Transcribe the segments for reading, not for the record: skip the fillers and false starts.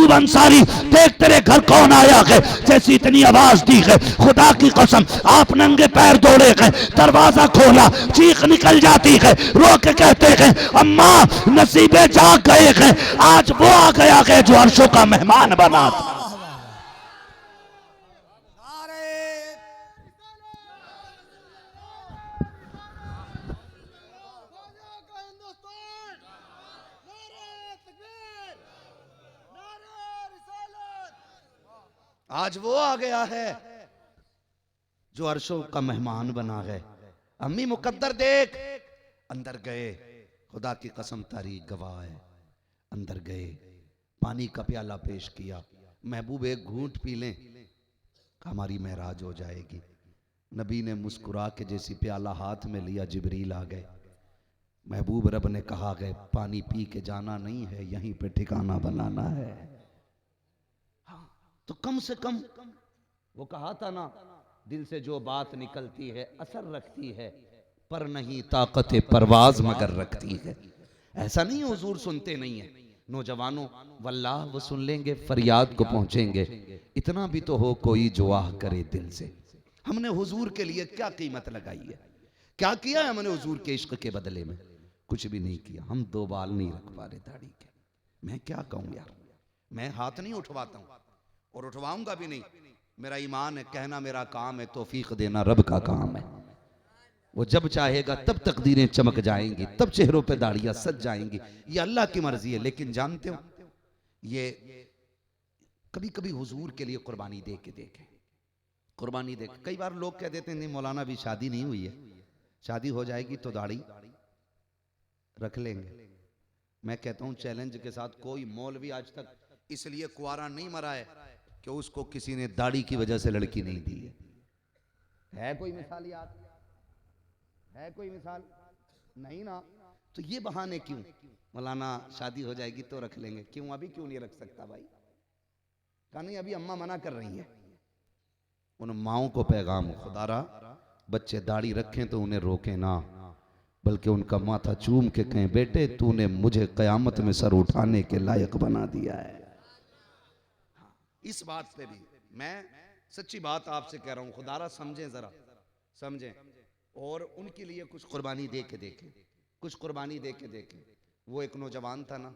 अयूब अंसारी, देख तेरे घर कौन आया है। जैसी इतनी आवाज दी है, खुदा की कसम आप नंगे पैर दौड़े गए, दरवाजा खोला, चीख निकल जाती है, रो के कहते हैं अम्मा नसीबे जाग गए हैं, आज वो आ गया है जो अर्शों का मेहमान बना था। आज वो आ गया है जो अर्शों का मेहमान बना है। अम्मी मुकद्दर देख, अंदर गए, खुदा की कसम तारीख गवाह है, अंदर गए, पानी का प्याला पेश किया, महबूब एक घूंट पी लें हमारी महराज हो जाएगी। नबी ने मुस्कुरा के जैसी प्याला हाथ में लिया, जिब्रील आ गए। महबूब रब ने कहा गए पानी पी के जाना नहीं है, यहीं पे ठिकाना बनाना है। तो कम से कम वो कहा था ना, दिल से जो बात निकलती है असर रखती है, पर नहीं ताकत परवाज मगर रखती है। ऐसा नहीं हुजूर सुनते नहीं है। नौजवानों वल्लाह वो सुन लेंगे, फरियाद को पहुंचेंगे। इतना भी तो हो कोई जो आह करे दिल से। हमने हुजूर के लिए क्या कीमत लगाई है, क्या किया है हमने हुजूर के इश्क के बदले में? कुछ भी नहीं किया। हम 2 बाल नहीं रख पा रहे दाढ़ी के। मैं क्या कहूं यार, मैं हाथ नहीं उठवाता हूं और उठवाऊंगा भी नहीं। मेरा ईमान है, कहना मेरा काम है, तौफीक देना रब का काम है। वो जब चाहेगा तब तकदीरें चमक जाएंगी, तब चेहरों पे दाढ़ियां सज जाएंगी। ये अल्लाह की मर्जी है। लेकिन जानते हो, ये कभी कभी हुजूर के लिए कुर्बानी दे के देखें, कुर्बानी दे। कई बार लोग कह देते हैं नहीं मौलाना अभी शादी नहीं हुई है, शादी हो जाएगी तो दाढ़ी रख लेंगे। मैं कहता हूं चैलेंज के साथ, कोई मौलवी आज तक इसलिए कुआरा नहीं मरा है कि उसको किसी ने दाढ़ी की वजह से लड़की नहीं दी है कोई मिसाल याद है? कोई मिसाल नहीं ना। तो ये बहाने क्यों? मौलाना शादी हो जाएगी तो रख लेंगे, क्यों अभी क्यों नहीं रख सकता भाई? कहा नहीं अभी अम्मा मना कर रही है। उन माओं को पैगाम, खुदारा बच्चे दाढ़ी रखें तो उन्हें रोके ना, बल्कि उनका माथा चूम के कहें बेटे तूने मुझे कयामत में सर उठाने के लायक बना दिया है। इस बात पे भी मैं सच्ची बात आपसे कह रहा हूं, खुदारा समझें, जरा समझें और उनके लिए कुछ कुर्बानी दे के देखें, कुछ कुर्बानी दे के देखें। वो एक नौजवान था ना,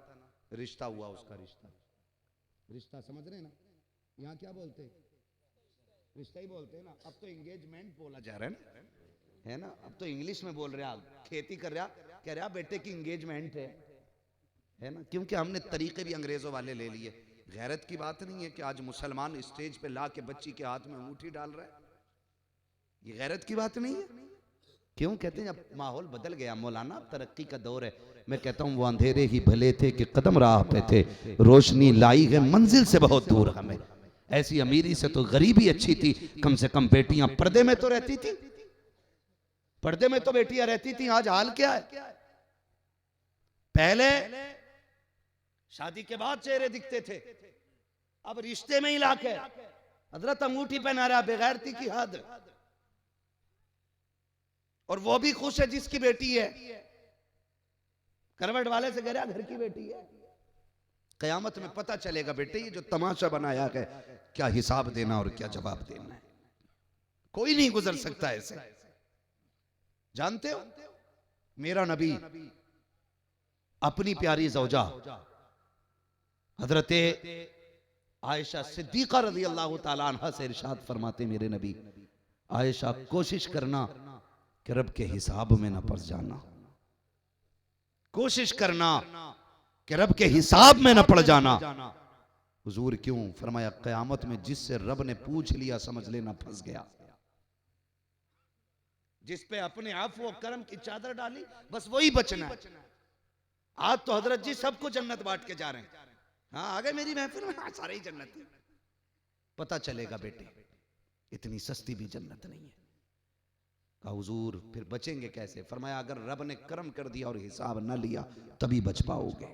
रिश्ता हुआ उसका, रिश्ता समझ रहे ना, यहाँ क्या बोलते, रिश्ता ही बोलते हैं ना। अब तो एंगेजमेंट बोला जा रहा है ना, अब तो इंग्लिश में बोल रहे हैं। खेती कर रहा, कह रहा बेटे की एंगेजमेंट है ना, क्योंकि हमने तरीके भी अंग्रेजों वाले ले लिए। गैरत की बात नहीं है कि आज मुसलमान स्टेज पे ला के बच्ची के हाथ में अंगूठी डाल रहा है, ये गैरत की बात नहीं है। क्यों कहते हैं अब माहौल बदल गया मौलाना, तरक्की का दौर है। मैं कहता हूं वो अंधेरे ही भले थे कि कदम राह पे थे, रोशनी लाई है मंजिल से बहुत दूर हमें। ऐसी अमीरी से तो गरीबी अच्छी थी, कम से कम बेटियां पर्दे में तो रहती थी, पर्दे में तो बेटियां रहती थी। आज हाल क्या है? पहले शादी के बाद चेहरे दिखते थे, अब रिश्ते में ही लाके हजरत अंगूठी पहना रहा, बेगैरती की हद। और वो भी खुश है जिसकी बेटी है, करवट वाले से कह रहा घर की बेटी है। कयामत में पता चलेगा बेटे ये जो तमाशा बनाया है क्या हिसाब देना और क्या जवाब देना है। कोई नहीं गुजर सकता ऐसे। जानते हो मेरा नबी अपनी प्यारी ज़ौजा हजरते आयशा सिद्दीका रज़ी अल्लाह ताला अन्हा से इरशाद फरमाते, मेरे नबी आयशा कोशिश करना कि रब के हिसाब में ना फंस जाना, कोशिश करना कि रब के हिसाब में ना पड़ जाना। हुजूर क्यों? फरमाया क़यामत में जिससे रब ने पूछ लिया समझ लेना फंस गया। जिस पे अपने आप वो करम की चादर डाली बस वही बचना है। आज तो हजरत जी सबको जन्नत बांट के जा रहे हैं। हाँ आ गए मेरी महफिल में, हाँ सारे ही जन्नत है। पता चलेगा बेटे इतनी सस्ती भी जन्नत नहीं है। कहा हुजूर फिर बचेंगे कैसे? फरमाया अगर रब ने करम कर दिया और हिसाब न लिया तभी बच पाओगे।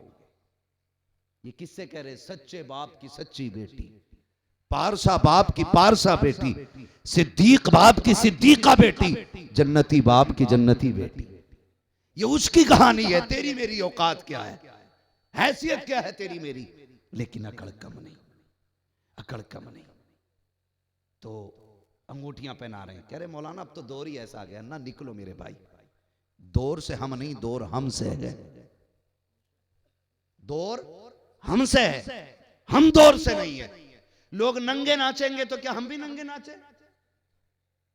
ये किससे कह रहे? सच्चे बाप की सच्ची बेटी, पारसा बाप की पारसा बेटी, सिद्दीक बाप की सिद्दीका बेटी, जन्नती बाप की जन्नती बेटी। ये उसकी कहानी है। तेरी मेरी औकात क्या है, हैसियत क्या है तेरी मेरी? लेकिन अकड़ कम नहीं, अकड़ कम नहीं। तो अंगूठियां पहना रहे हैं, कह रहे मौलाना अब तो दौर ही ऐसा आ गया ना, निकलो मेरे भाई, दौर से हम नहीं, दौर हमसे है, दौर हमसे है, हम दौर से नहीं है। लोग नंगे नाचेंगे तो क्या हम भी नंगे नाचे?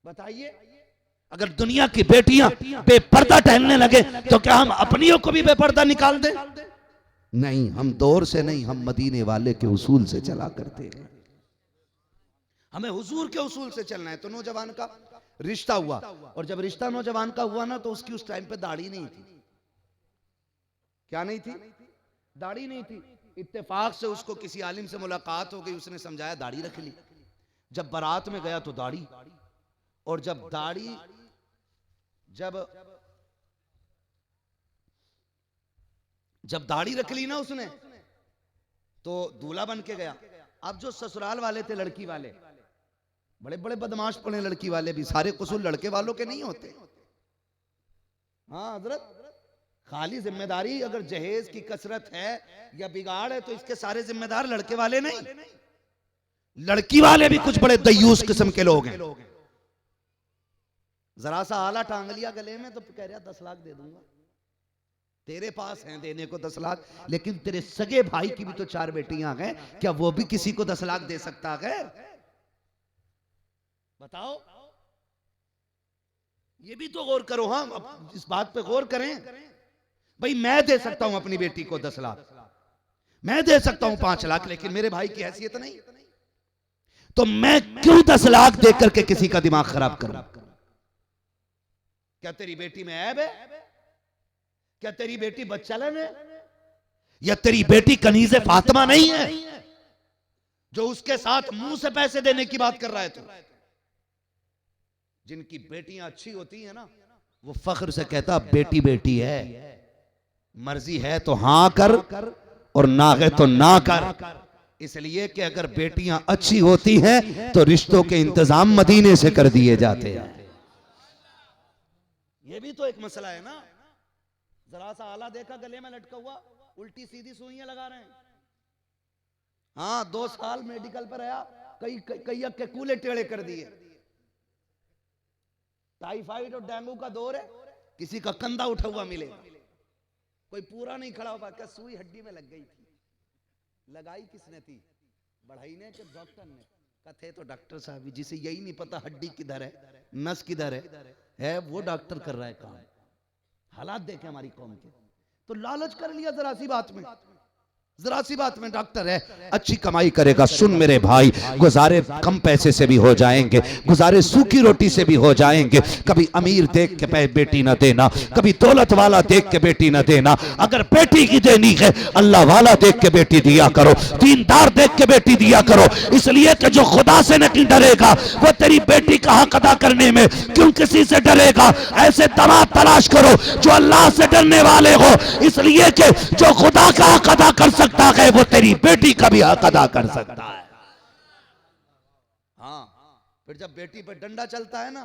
बताइए, अगर दुनिया की बेटियां बेपर्दा टहलने लगे तो क्या हम अपनियों को भी बेपर्दा निकाल दें? नहीं, हम दौर से नहीं, हम मदीने वाले के उसूल से चला करते हैं। हमें हुजूर के उसूल से चलना है। तो नौजवान का रिश्ता हुआ, और जब रिश्ता नौजवान का हुआ ना, तो उसकी उस टाइम पे दाढ़ी नहीं थी। क्या नहीं थी? दाढ़ी नहीं थी। इत्तेफाक से उसको किसी आलिम से मुलाकात हो गई, उसने समझाया दाढ़ी रख ली। जब बारात में गया तो दाढ़ी, और जब दाढ़ी जब दाढ़ी रख ली ना उसने, तो दूल्हा बन के गया। अब जो ससुराल वाले थे, लड़की वाले, बड़े बड़े बदमाश पड़े लड़की वाले भी, सारे कसूर लड़के वालों के नहीं होते। हाँ हजरत, खाली जिम्मेदारी अगर जहेज की कसरत है या बिगाड़ है तो इसके सारे जिम्मेदार लड़के वाले नहीं, लड़की वाले भी कुछ बड़े दयूस किस्म के लोग हैं। जरा सा आला टांग लिया गले में तो कह रहा 10 लाख दे दूंगा। तेरे पास हैं देने को 10 लाख, लेकिन तेरे सगे भाई की भी तो 4 बेटियां हैं, क्या वो भी किसी को 10 लाख दे सकता है? बताओ, ये भी तो गौर करो। हाँ, इस बात पे गौर करें भाई। मैं दे सकता हूं अपनी बेटी को 10 लाख, मैं दे सकता हूं 5 लाख, लेकिन मेरे भाई की हैसियत नहीं, तो मैं क्यों 10 लाख देकर के किसी का दिमाग खराब करूं? क्या तेरी बेटी में ऐब है? क्या तेरी बेटी बच्चालन है? या तेरी बेटी कनीज़े फातिमा नहीं है जो उसके साथ मुंह से पैसे देने की बात कर रहा है? तू जिनकी बेटियां अच्छी होती है ना, वो फख्र से कहता बेटी बेटी है, मर्जी है तो हां कर और ना है तो ना कर। इसलिए कि अगर बेटियां अच्छी होती हैं तो रिश्तों के इंतजाम मदीने से कर दिए जाते हैं। ये भी तो एक मसला है ना। जरा सा आला देखा गले में लटका हुआ, उल्टी सीधी सुइयां लगा रहे हैं। हाँ, 2 साल मेडिकल पर आया, कई के कूले टेढ़े कर दिए। टाइफाइड और डेंगू का दौर है, किसी का कंधा उठा हुआ मिले, कोई पूरा नहीं खड़ा हो पा। क्या सुई हड्डी में लग गई थी? लगाई किसने थी? बढ़ाई ने कि डॉक्टर ने? कथे तो डॉक्टर साहब, जिसे यही नहीं पता हड्डी किधर है, नस किधर है वो डॉक्टर कर रहा है काम। हालात देखे हमारी कौम के, तो लालच कर लिया जरा सी बात में, जरा सी बात में डॉक्टर है, अच्छी कमाई करेगा। सुन मेरे भाई, गुजारे कम पैसे से भी हो जाएंगे, गुजारे सूखी रोटी से भी हो जाएंगे। कभी अमीर देख के बेटी न देना, कभी दौलत वाला देख के बेटी न देना। अगर बेटी की देनी है, अल्लाह वाला देख के बेटी दिया करो, दीनदार देख के बेटी दिया करो। इसलिए कि जो खुदा से नहीं डरेगा वो तेरी बेटी का हक अदा करने में क्यों किसी से डरेगा? ऐसे दामाद तलाश करो जो अल्लाह से डरने वाले हो, इसलिए कि जो खुदा का हक अदा कर सकता है वो तेरी बेटी का भी हक अदा कर सकता है। हाँ, फिर जब बेटी पर डंडा चलता है ना,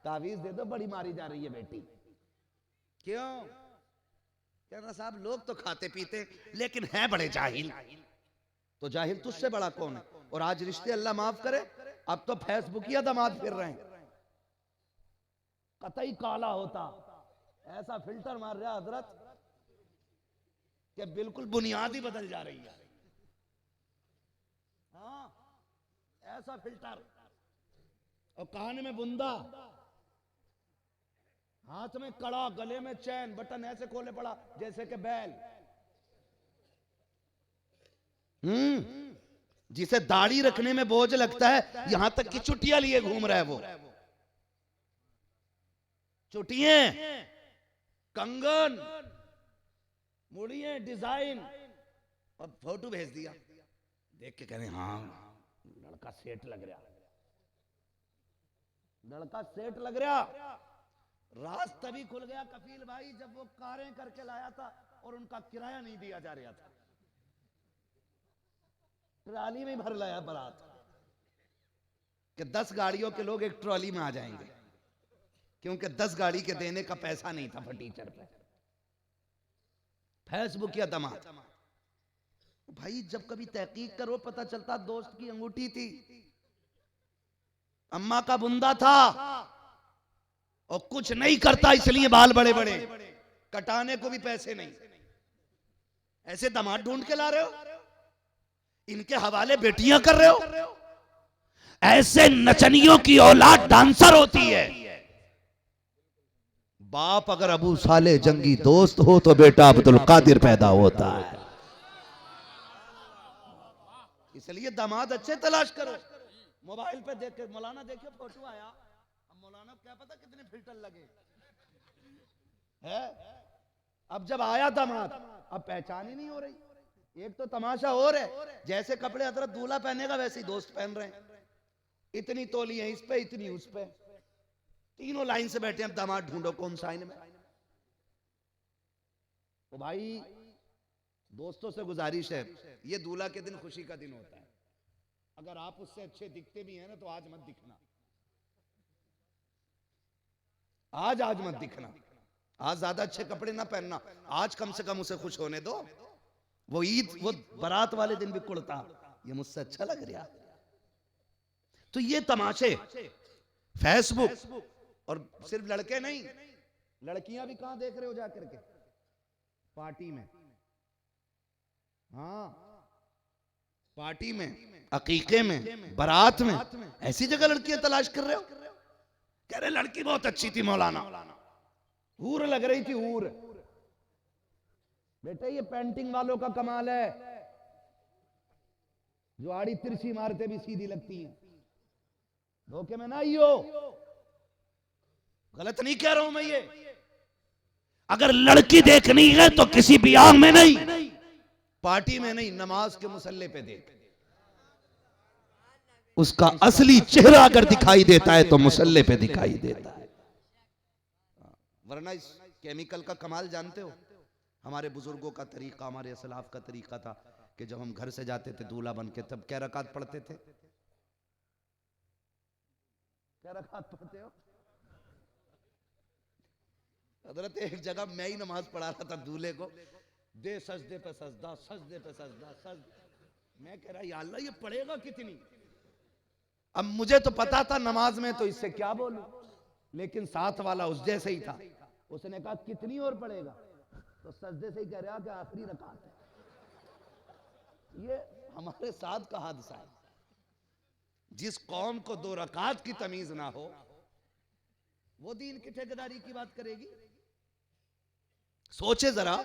तावीज दे दो, बड़ी मारी जा रही है बेटी। क्यों? कहना साहब लोग तो खाते पीते लेकिन है बड़े जाहिल। तो जाहिल तुझसे बड़ा कौन है? और आज रिश्ते अल्लाह माफ करे, अब तो फेसबुकिया दामाद फिर रहे हैं। कतई काला होता, ऐसा फिल्टर मार रहा हजरत कि बिल्कुल बुनियाद ही बदल जा रही है। हाँ, ऐसा फिल्टर, और कान में बुंदा, हाथ में कड़ा, गले में चैन, बटन ऐसे खोले पड़ा जैसे कि बैल। जिसे दाढ़ी रखने में बोझ लगता है, यहां तक कि चुटिया लिए घूम रहा है वो। चुटिये, कंगन, मुड़िए, डिजाइन, और फोटो भेज दिया। देख के कह रहे हाँ लड़का सेठ लग रहा, लड़का सेठ लग रहा। राज तभी खुल गया कफील भाई जब वो कारें करके लाया था और उनका किराया नहीं दिया जा रहा था। ट्रॉली में भर लाया बारात कि 10 गाड़ियों के लोग एक ट्रॉली में आ जाएंगे, क्योंकि 10 गाड़ी के देने का पैसा नहीं था फटीचर पे। फेसबुक या दामाद, भाई जब कभी तहकीक करो पता चलता दोस्त की अंगूठी थी, अम्मा का बुंदा था, और कुछ नहीं करता इसलिए बाल बड़े बड़े, कटाने को भी पैसे नहीं। ऐसे दामाद ढूंढ के ला रहे हो, इनके हवाले बेटियां कर रहे हो। ऐसे नचनियों की औलाद डांसर होती है। बाप अगर अबू साले जंगी दोस्त हो तो बेटा अब्दुल कादिर पैदा होता है। इसलिए दामाद अच्छे तलाश करो। मोबाइल पे देख के मौलाना देखिए फोटो आया, अब मौलाना क्या पता कितने फिल्टर लगे है। अब जब आया दामाद अब पहचान ही नहीं हो रही। एक तो तमाशा और है, जैसे कपड़े हजरत दूल्हा पहनेगा वैसे ही दोस्त पहन रहे हैं। इतनी तोली है इस पे, इतनी उस पे, तीनों लाइन से बैठे हैं। दामाद ढूंढो कौन सा इनमें। तो भाई दोस्तों से गुजारिश है, ये दूल्हा के दिन खुशी का दिन होता है। अगर आप उससे अच्छे दिखते भी हैं ना तो आज मत दिखना, आज मत दिखना। आज ज्यादा अच्छे कपड़े ना पहनना, आज कम से कम उसे खुश होने दो। वो ईद, वो बारात वाले दिन भी कुड़ता, ये मुझसे अच्छा लग रहा। तो ये तमाशे फेसबुक, और सिर्फ लड़के नहीं, लड़कियां भी कहां देख रहे हो जाकर के पार्टी में। हाँ, पार्टी में, अकीके में, बारात में, ऐसी जगह लड़कियां तलाश कर रहे हो। कह रहे लड़की बहुत अच्छी थी मौलाना, हूर लग रही थी, हूर। बेटे ये पेंटिंग वालों का कमाल है, जो आड़ी तिरछी मारते भी सीधी लगती हैं। धोखे में ना आइयो, गलत नहीं कह रहा हूं मैं ये। अगर लड़की देखनी है तो किसी ब्याह में नहीं, पार्टी में नहीं, नमाज के मुसल्ले पे देख। उसका असली चेहरा अगर दिखाई देता है तो मुसल्ले पे दिखाई देता है। वरना इस केमिकल का कमाल जानते हो। हमारे बुजुर्गों का तरीका, हमारे असलाफ का तरीका था कि जब हम घर से जाते थे दूल्हा बन के, तब क्या रकात पढ़ते थे? क्या रकात पढ़ते हो? हजरत एक जगह मैं ही नमाज पढ़ा रहा था दूल्हे को, दे सजदे पे सजदा, सजदे पे सजदा, मैं कह रहा या अल्लाह ये पढ़ेगा कितनी। अब मुझे तो पता था नमाज में तो इससे क्या बोलूं, लेकिन साथ वाला उस जैसे ही था। उसने कहा कितनी और पढ़ेगा, तो सजदे से ही कह रहा कि आखिरी रकात है। ये हमारे साथ का हादसा है। जिस कौम को 2 रकात की तमीज ना हो वो दीन की ठेकेदारी की बात करेगी। सोचे जरा,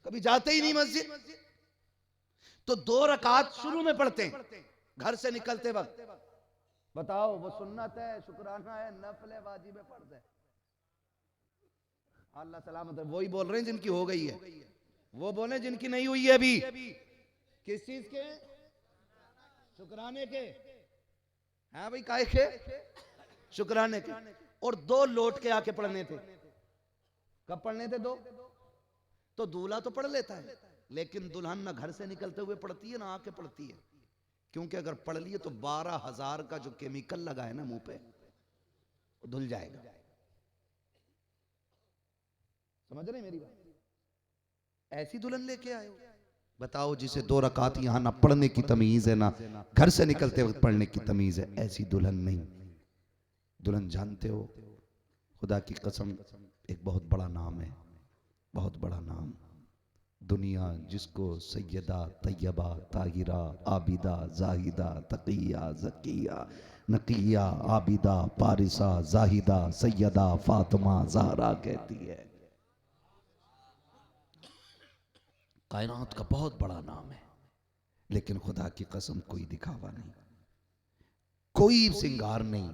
कभी जाते ही नहीं मस्जिद तो 2 रकात शुरू में पढ़ते हैं घर से निकलते वक्त। बताओ वो सुन्नत है, शुक्राना है, नफल है, वाजिब है, फर्ज है? अल्लाह सलामत है। वही बोल रहे हैं जिनकी हो गई है, वो बोले जिनकी नहीं हुई है अभी। किस चीज के? शुक्राने के। हाँ भाई, काहे के? शुक्राने के। और 2 लौट के आके पढ़ने थे। कब पढ़ने थे 2? तो दूल्हा तो पढ़ लेता है, लेकिन दुल्हन ना घर से निकलते हुए पढ़ती है ना आके पढ़ती है। क्योंकि अगर पढ़ लिए तो 12,000 का जो केमिकल लगा है ना मुंह पे, वो धुल जाएगा। समझ रहे मेरी बात? ऐसी दुल्हन लेके आए हो, बताओ, जिसे 2 रकात यहां ना पढ़ने की तमीज है, ना घर से निकलते वक्त पढ़ने की तमीज है। ऐसी दुल्हन नहीं। दुल्हन जानते हो, खुदा की कसम, एक बहुत बड़ा नाम है, बहुत बड़ा नाम। दुनिया जिसको सैयदा, तैयबा, ताहिरा, आबिदा, जाहिदा, तकिया, जकिया, नकिया, आबिदा, पारिसा, जाहिदा, सैयदा, फातिमा, ज़हरा कहती है। कायनात का बहुत बड़ा नाम है, लेकिन खुदा की कसम कोई दिखावा नहीं, कोई सिंगार नहीं,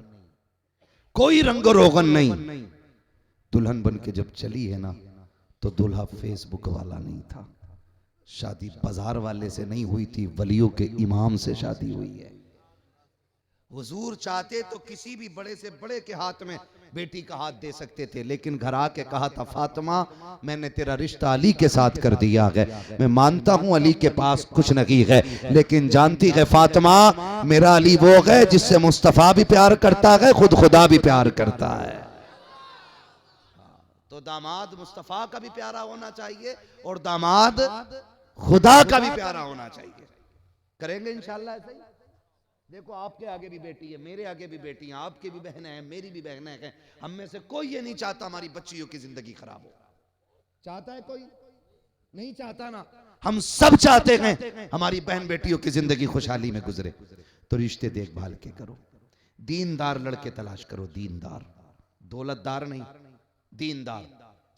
कोई रंग रोगन नहीं। दुल्हन बन के जब चली है ना, तो दूल्हा फेसबुक वाला नहीं था। शादी बाजार वाले से नहीं हुई थी, वलियों के इमाम से शादी हुई है। हुजूर चाहते तो किसी भी बड़े से बड़े के हाथ में बेटी का हाथ दे सकते थे, लेकिन घर आके कहा था, फातिमा मैंने तेरा रिश्ता अली के साथ कर दिया है। मैं मानता हूं अली के पास कुछ नहीं है, लेकिन जानती है फातिमा, मेरा अली वो है जिससे मुस्तफा भी प्यार करता है, खुद खुदा भी प्यार करता है। तो दामाद मुस्तफा का भी प्यारा होना चाहिए और दामाद खुदा का भी प्यारा होना चाहिए। करेंगे इंशाल्लाह ऐसा ही। देखो आपके आगे भी बेटी है, मेरे आगे भी बेटी है, आपकी भी बहनें हैं, मेरी भी बहनें हैं। हम में से कोई ये नहीं चाहता हमारी बच्चियों की जिंदगी खराब हो। चाहता है कोई? नहीं चाहता ना। हम सब चाहते हैं हमारी बहन बेटियों की जिंदगी खुशहाली में गुजरे। तो रिश्ते देखभाल के करो, दीनदार लड़के तलाश करो, दीनदार, दौलतदार नहीं, दीनदार।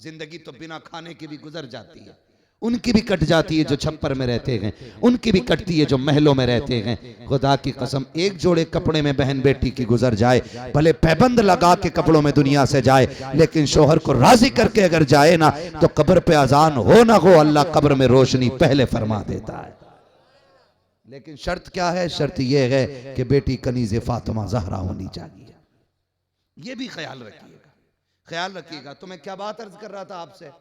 जिंदगी तो बिना खाने के भी गुजर जाती है, उनकी भी कट जाती है जो छप्पर में रहते हैं, उनकी भी कटती है जो महलों में रहते हैं। खुदा की कसम, एक जोड़े कपड़े में बहन बेटी की गुजर जाए, भले पैबंद लगा के कपड़ों में दुनिया से जाए, लेकिन शोहर को राजी करके अगर जाए ना तो कब्र पे अजान हो ना हो, अल्लाह कब्र में रोशनी पहले फरमा देता है। लेकिन शर्त क्या है? शर्त यह है कि बेटी कनीज़े फातिमा ज़हरा होनी चाहिए। यह भी ख्याल रखिएगा, ख्याल रखिएगा। तो मैं क्या बात अर्ज कर रहा था आपसे,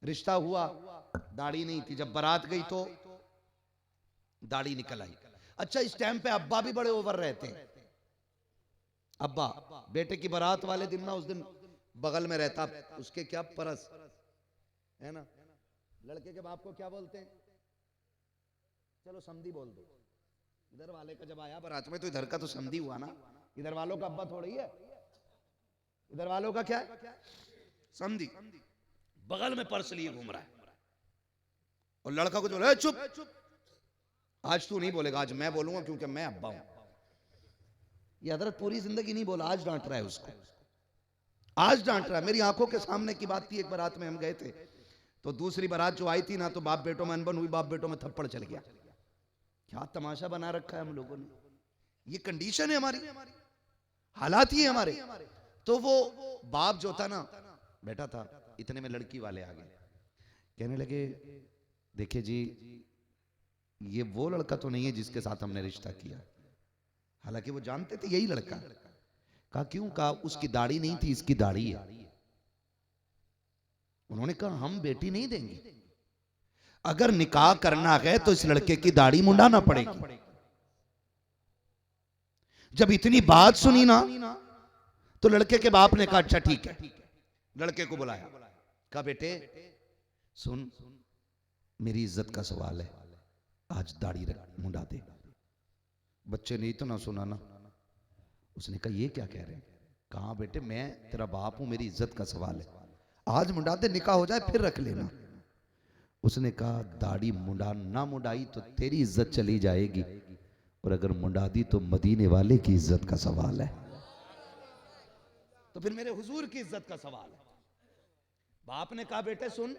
रिश्ता हुआ, दाढ़ी नहीं थी, जब बारात गई तो दाढ़ी निकल आई। अच्छा, इस टाइम पे अब्बा भी बड़े ओवर रहते हैं। अब्बा बेटे की बारात वाले दिन ना, उस दिन बगल में रहता, उसके क्या परस है ना, लड़के के बाप को क्या बोलते हैं, चलो समधी बोल दो। इधर वाले का जब आया बारात में तो इधर का तो समधी हुआ ना, इधर वालों का अब्बा थोड़ी है, इधर वालों का क्या है, समधी। बगल में पर्स लिए घूम रहा है और लड़का को बोला चुप, आज तू नहीं बोलेगा, आज मैं बोलूंगा क्योंकि मैं अब्बा हूं। ये हजरत पूरी जिंदगी नहीं बोला, आज डांट रहा है उसको, आज डांट रहा है। मेरी आंखों के सामने की बात थी। एक बारात में हम गए थे तो दूसरी बारात जो आई थी ना, तो बाप बेटों में अनबन हुई, बाप बेटों में थप्पड़ चल गया। क्या तमाशा बना रखा है हम लोगों ने। ये कंडीशन है हमारी, हालात ही है हमारे। तो वो बाप जो था ना, बैठा था, इतने में लड़की वाले आ गए, कहने लगे देखिए जी, ये वो लड़का तो नहीं है जिसके साथ हमने रिश्ता किया। हालांकि वो जानते थे यही लड़का। कहा क्यों? कहा उसकी दाढ़ी नहीं थी, इसकी दाढ़ी है। उन्होंने कहा हम बेटी नहीं देंगे, अगर निकाह करना है तो इस लड़के की दाढ़ी मुंडाना पड़ेगी। जब इतनी बात सुनी ना तो लड़के के बाप ने कहा अच्छा ठीक है। लड़के को बुलाया, कहा बेटे सुन, मेरी इज्जत का सवाल है, आज दाढ़ी मुंडा दे। बच्चे ने इतना सुना ना, उसने कहा ये क्या कह रहे हैं? कहा बेटे मैं तेरा बाप हूं, मेरी इज्जत का सवाल है, आज मुंडा दे, निकाह हो जाए फिर रख लेना। उसने कहा दाढ़ी मुंडा ना मुंडाई तो तेरी इज्जत चली जाएगी, और अगर मुंडा दी तो मदीने वाले की इज्जत का सवाल है, तो फिर मेरे हुजूर की इज्जत का सवाल है। बाप ने कहा बेटे सुन,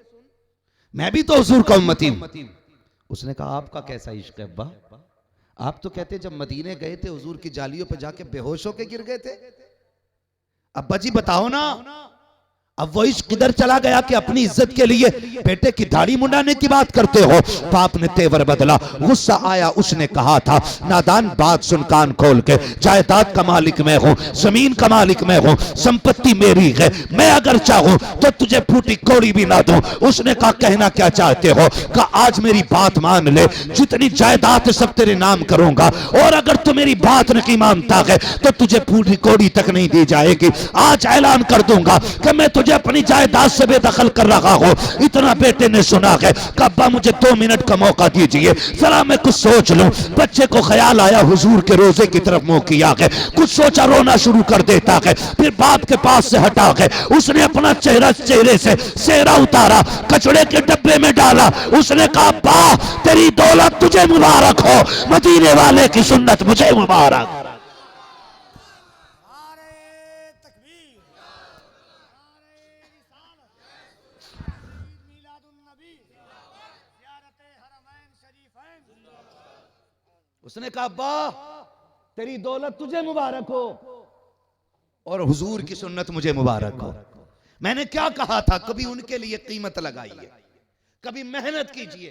मैं भी तो हुजूर का उम्मती हूं। उसने कहा आपका कैसा इश्क है अब्बा? आप तो कहते जब मदीने गए थे हुजूर की जालियों पे जाके बेहोश होके गिर गए थे। अब्बा जी बताओ ना, अब वो इश्क किधर चला गया कि अपनी इज्जत के लिए बेटे की दाढ़ी मुंडाने की बात करते हो? बाप ने तेवर बदला, गुस्सा आया। उसने कहा था नादान बात सुन कान खोल के, जायदाद का मालिक मैं हूं, जमीन का मालिक मैं हूं, संपत्ति मेरी है, मैं अगर चाहूं तो तुझे फूटी कौड़ी भी ना दूं। उसने कहा कहना क्या चाहते हो? कहा आज मेरी बात मान ले, जितनी जायदाद सब तेरे नाम करूंगा, और अगर तू मेरी बात नहीं मानता है तो तुझे फूटी कौड़ी तक नहीं दी जाएगी। आज ऐलान कर दूंगा कि मैं तुझे अपनी जायदाद से बेदखल कर रहा हो। इतना बेटे ने सुना है, अब्बा मुझे 2 मिनट का मौका दीजिए, जरा मैं कुछ सोच लूं। बच्चे को ख्याल आया हुजूर के रोजे की तरफ मुंह किया है, कुछ सोचा, रोना शुरू कर देता है। फिर बाप के पास से हटा है, उसने अपना चेहरे से सेहरा उतारा, कचड़े के डब्बे में डाला। उसने कहा अब्बा तेरी दौलत तुझे मुबारक हो, मदीने वाले की सुन्नत मुझे मुबारक। उसने कहा अब्बा तेरी दौलत तुझे मुबारक हो और हुजूर की सुन्नत मुझे मुबारक हो। मैंने क्या कहा था? कभी उनके लिए कीमत लगाइए, कभी मेहनत कीजिए,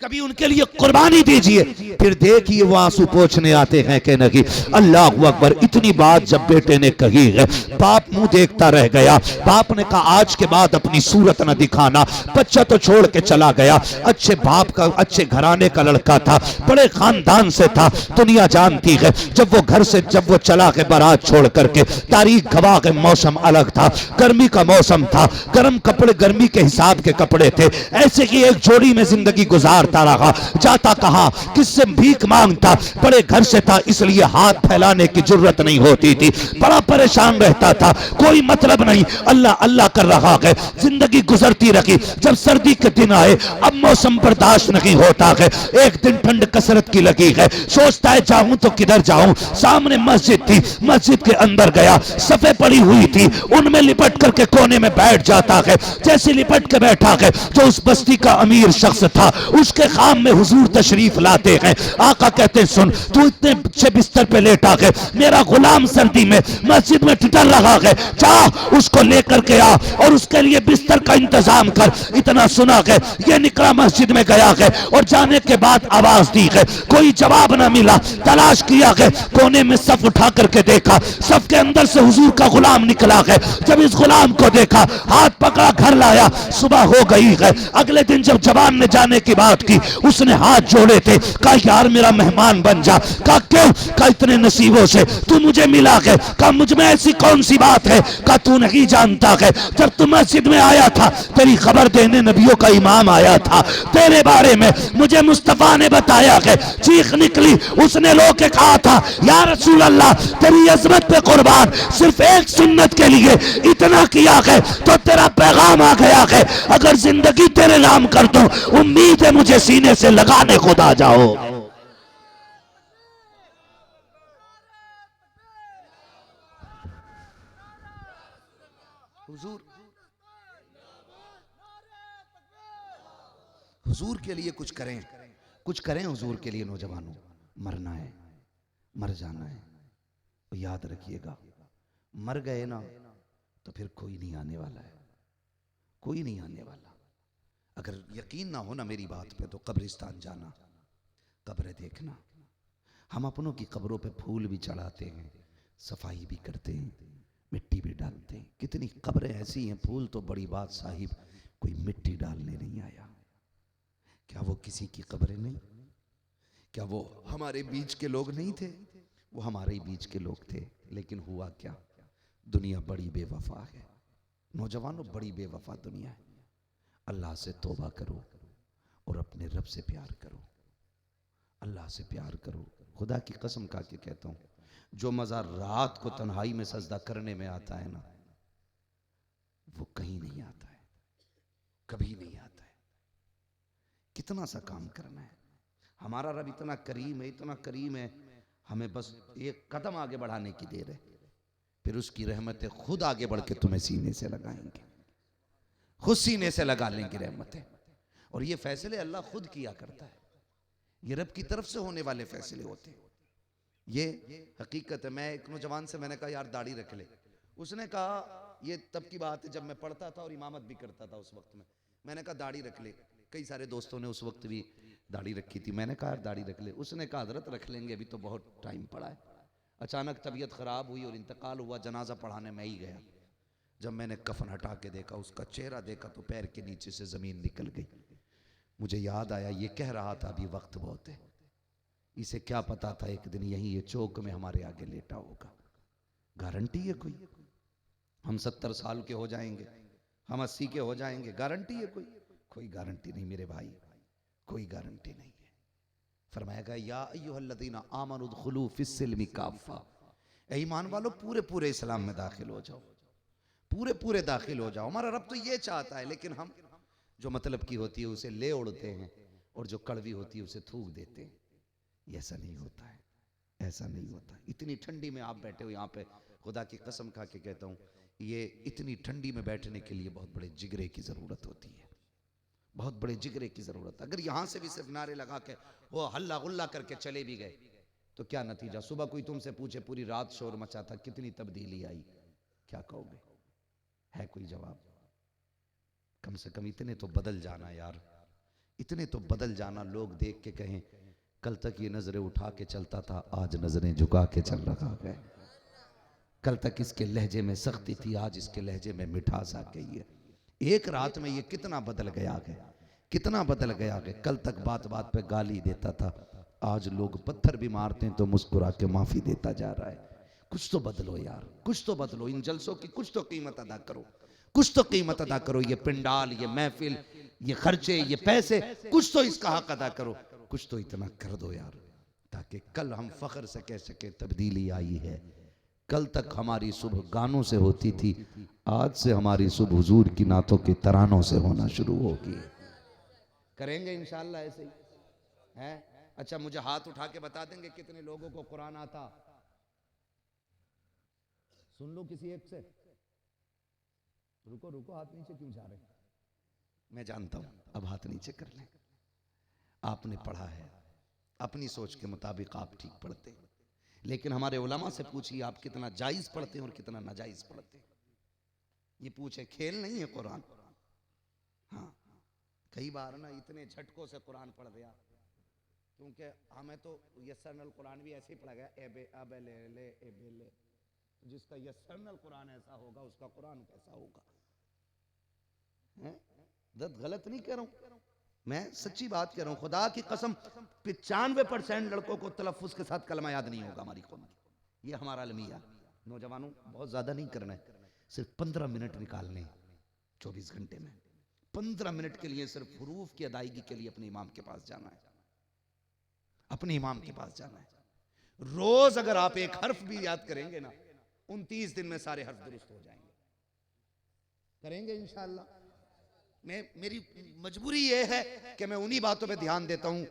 कभी उनके लिए कुर्बानी दीजिए। फिर देखिए वो आंसू पोंछने आते हैं कि नहीं। अल्लाह अकबर। इतनी बात जब बेटे ने कही है, बाप मुंह देखता रह गया। बाप ने कहा आज के बाद अपनी सूरत न दिखाना। बच्चा तो छोड़ के चला गया। अच्छे बाप का, अच्छे घराने का लड़का था, बड़े खानदान से था, दुनिया जानती है। जब वो घर से जब वो चला के बारात छोड़ करके, तारीख गवाह के मौसम अलग था, गर्मी का मौसम था, गर्म कपड़े, गर्मी के हिसाब के कपड़े थे। ऐसे ही एक जोड़ी में जिंदगी गुजार रहा। जाता कहां, किससे भीख मांगता। बड़े घर से था, इसलिए हाथ फैलाने की जरूरत नहीं होती थी। बड़ा परेशान रहता था, कोई मतलब नहीं, अल्लाह अल्लाह कर रहा है। जिंदगी गुजरती रही। जब सर्दी के दिन आए, अब मौसम बर्दाश्त नहीं होता है। एक दिन ठंड कसरत की लगी है, सोचता है जाऊं तो किधर जाऊं। सामने मस्जिद थी, मस्जिद के अंदर गया, सफे पड़ी हुई थी, उनमें लिपट करके कोने में बैठ जाता है। जैसे लिपट के बैठा है, जो उस बस्ती का अमीर शख्स था, उसके खाम में हुजूर तशरीफ लाते हैं। आका कहते हैं सुन, तू इतने अच्छे बिस्तर पे लेटा है, मेरा गुलाम सर्दी में मस्जिद में ठिठर रहा है, जा उसको लेकर के आ और उसके लिए बिस्तर का इंतजाम कर। इतना सुना है, ये निकला मस्जिद में गया है और जाने के बाद आवाज दी है, कोई जवाब ना मिला। तलाश किया है, कोने में सफ उठा करके देखा, सफ के अंदर से हुजूर का गुलाम निकला है। जब इस गुलाम को देखा, हाथ पकड़ा, घर लाया। सुबह हो गई है। अगले दिन जब जवान ने जाने की बात की, उसने हाथ जोड़े थे, कहा यार मेरा मेहमान बन जा। कहा क्यों? कहा इतने नसीबों से तू मुझे मिला है। कहा मुझ में ऐसी कौन सी बात है? कहा तू नहीं जानता है, जब तू मस्जिद में आया था, तेरी खबर देने नबियों का इमाम आया था, तेरे बारे में मुझे मुस्तफा ने बताया है। चीख निकली, उसने लो के कहा था या रसूल अल्लाह, तेरी अजमत पे कुर्बान, सिर्फ एक सुन्नत के लिए इतना किया है तो तेरा पैगाम आ गया है। अगर जिंदगी तेरे नाम कर दूं, उम्मीद है मुझे सीने से लगाने खुद आ जाओ। हुजूर, हुजूर के लिए कुछ करें, कुछ करें हुजूर के लिए। नौजवानों, मरना है, मर जाना है, तो याद रखिएगा, मर गए ना तो फिर कोई नहीं आने वाला है, कोई नहीं आने वाला। अगर यकीन ना हो ना मेरी बात पे, तो कब्रिस्तान जाना, कब्रें देखना। हम अपनों की कब्रों पे फूल भी चढ़ाते हैं, सफाई भी करते हैं, मिट्टी भी डालते हैं। कितनी कब्रें ऐसी हैं, फूल तो बड़ी बात साहिब, कोई मिट्टी डालने नहीं आया। क्या वो किसी की कब्रें नहीं? क्या वो हमारे बीच के लोग नहीं थे? वो हमारे ही बीच के लोग थे। लेकिन हुआ क्या? दुनिया बड़ी बेवफा है नौजवानों, बड़ी बेवफा दुनिया है। अल्लाह से तौबा करो और अपने रब से प्यार करो, अल्लाह से प्यार करो। खुदा की कसम खा के कहता हूं, जो मज़ा रात को तन्हाई में सजदा करने में आता है ना, वो कहीं नहीं आता है, कभी नहीं आता है। कितना सा काम करना है। हमारा रब इतना करीम है, इतना करीम है, हमें बस एक कदम आगे बढ़ाने की देर है, फिर उसकी रहमतें खुद आगे बढ़ के तुम्हें सीने से लगाएंगे, खुद सीने से लगा लेंगी रहमतें। और ये फैसले अल्लाह खुद किया करता है, ये रब की तरफ से होने वाले फैसले होते हैं। ये हकीकत है। मैं एक नौजवान से मैंने कहा यार दाढ़ी रख ले। उसने कहा, ये तब की बात है जब मैं पढ़ता था और इमामत भी करता था उस वक्त में। मैंने कहा दाढ़ी रख ले। कई सारे दोस्तों ने उस वक्त भी दाढ़ी रखी थी। मैंने कहा यार दाढ़ी रख ले। उसने कहा हजरत रख लेंगे, अभी तो बहुत टाइम पड़ा है। अचानक तबीयत खराब हुई और इंतकाल हुआ, जनाजा पढ़ाने में ही गया। जब मैंने कफन हटा के देखा, उसका चेहरा देखा, तो पैर के नीचे से जमीन निकल गई। मुझे याद आया, ये कह रहा था अभी वक्त बहुत है। इसे क्या पता था एक दिन यही ये चौक में हमारे आगे लेटा होगा। गारंटी है कोई? हम 70 साल के हो जाएंगे, हम 80 के हो जाएंगे, गारंटी है कोई? कोई गारंटी नहीं मेरे भाई, कोई गारंटी नहीं है। फरमाया गया या अय्युहल्लज़ीना आमनु उदखुलू फिस्सिल्मि काफ़ा, ऐ ईमान वालों पूरे पूरे इस्लाम में दाखिल हो जाओ, पूरे पूरे दाखिल हो जाओ। हमारा रब तो ये चाहता है, लेकिन हम जो मतलब की होती है उसे ले उड़ते हैं और जो कड़वी होती है उसे थूक देते हैं। ऐसा नहीं होता है, ऐसा नहीं होता। इतनी ठंडी में आप बैठे हो यहाँ पे, खुदा की कसम खा के कहता हूँ, ये इतनी ठंडी में बैठने के लिए बहुत बड़े जिगरे की ज़रूरत होती है, बहुत बड़े जिगरे की ज़रूरत। अगर यहाँ से भी सिर्फ नारे लगा के वो हल्ला गुल्ला करके चले भी गए तो क्या नतीजा? सुबह कोई तुमसे पूछे पूरी रात शोर मचा था, कितनी तब्दीली आई, क्या कहोगे? है कोई जवाब? कम से कम इतने तो बदल जाना यार, इतने तो बदल जाना, लोग देख के कहें कल तक ये नजरें उठा के चलता था, आज नजरें झुका के चल रहा है। कल तक इसके लहजे में सख्ती थी, आज इसके लहजे में मिठास आ गई है। एक रात में ये कितना बदल गया है, कितना बदल गया है। कल तक बात बात पे गाली देता था, आज लोग पत्थर भी मारते हैं तो मुस्कुरा के माफी देता जा रहा है। कुछ तो बदलो यार, कुछ तो बदलो। इन जलसों की कुछ तो कीमत अदा करो, कुछ तो कीमत अदा करो। ये पिंडाल, ये महफिल, ये खर्चे, ये पैसे, कुछ तो इसका हक अदा करो। कुछ तो इतना कर दो यार, ताकि कल हम फख्र से कह सके तब्दीली आई है। कल तक हमारी सुबह गानों से होती थी, आज से हमारी सुबह हुजूर की नातों के तरानों से होना शुरू होगी। करेंगे इंशाअल्लाह ऐसे ही है। अच्छा, मुझे हाथ उठा के बता देंगे कितने लोगों को कुरान आता? सुन लो किसी एक से। रुको रुको, हाथ नीचे क्यों जा रहे? मैं जानता हूं, अब हाथ नीचे कर लें। आपने पढ़ा है, अपनी सोच के मुताबिक आप ठीक पढ़ते, लेकिन हमारे उलमा से पूछिए आप कितना जायज पढ़ते हैं और कितना नाजायज पढ़ते हैं। ये पूछे, खेल नहीं है कुरान। हाँ, कई बार ना इतने झटकों से कुरान पढ़ दिया, क्योंकि हमें तो यस्सरनल कुरान भी ऐसे ही पढ़ा गया, एबे अबे ले ले एबे ले। जिसका यस्सरनल कुरान ऐसा होगा, उसका कुरान कैसा होगा? गलत नहीं कह रहा हूं, मैं सच्ची बात कह रहा हूं। खुदा की कसम, 95% लड़कों को तलफ्फुज के साथ कलमा याद नहीं होगा हमारी कौम की। ये हमारा अलमिया। नौजवानों, बहुत ज्यादा नहीं करना है, सिर्फ 15 मिनट निकालने 24 घंटे में। 15 मिनट के लिए सिर्फ हुरूफ की अदायगी के लिए अपने इमाम के पास जाना है, अपने इमाम के पास जाना है। रोज अगर आप एक हर्फ भी याद करेंगे ना, 29 दिन में सारे हर्फ दुरुस्त हो जाएंगे। करेंगे इंशाअल्लाह। मेरी मजबूरी यह है कि मैं उन्हीं बातों पे ध्यान देता हूं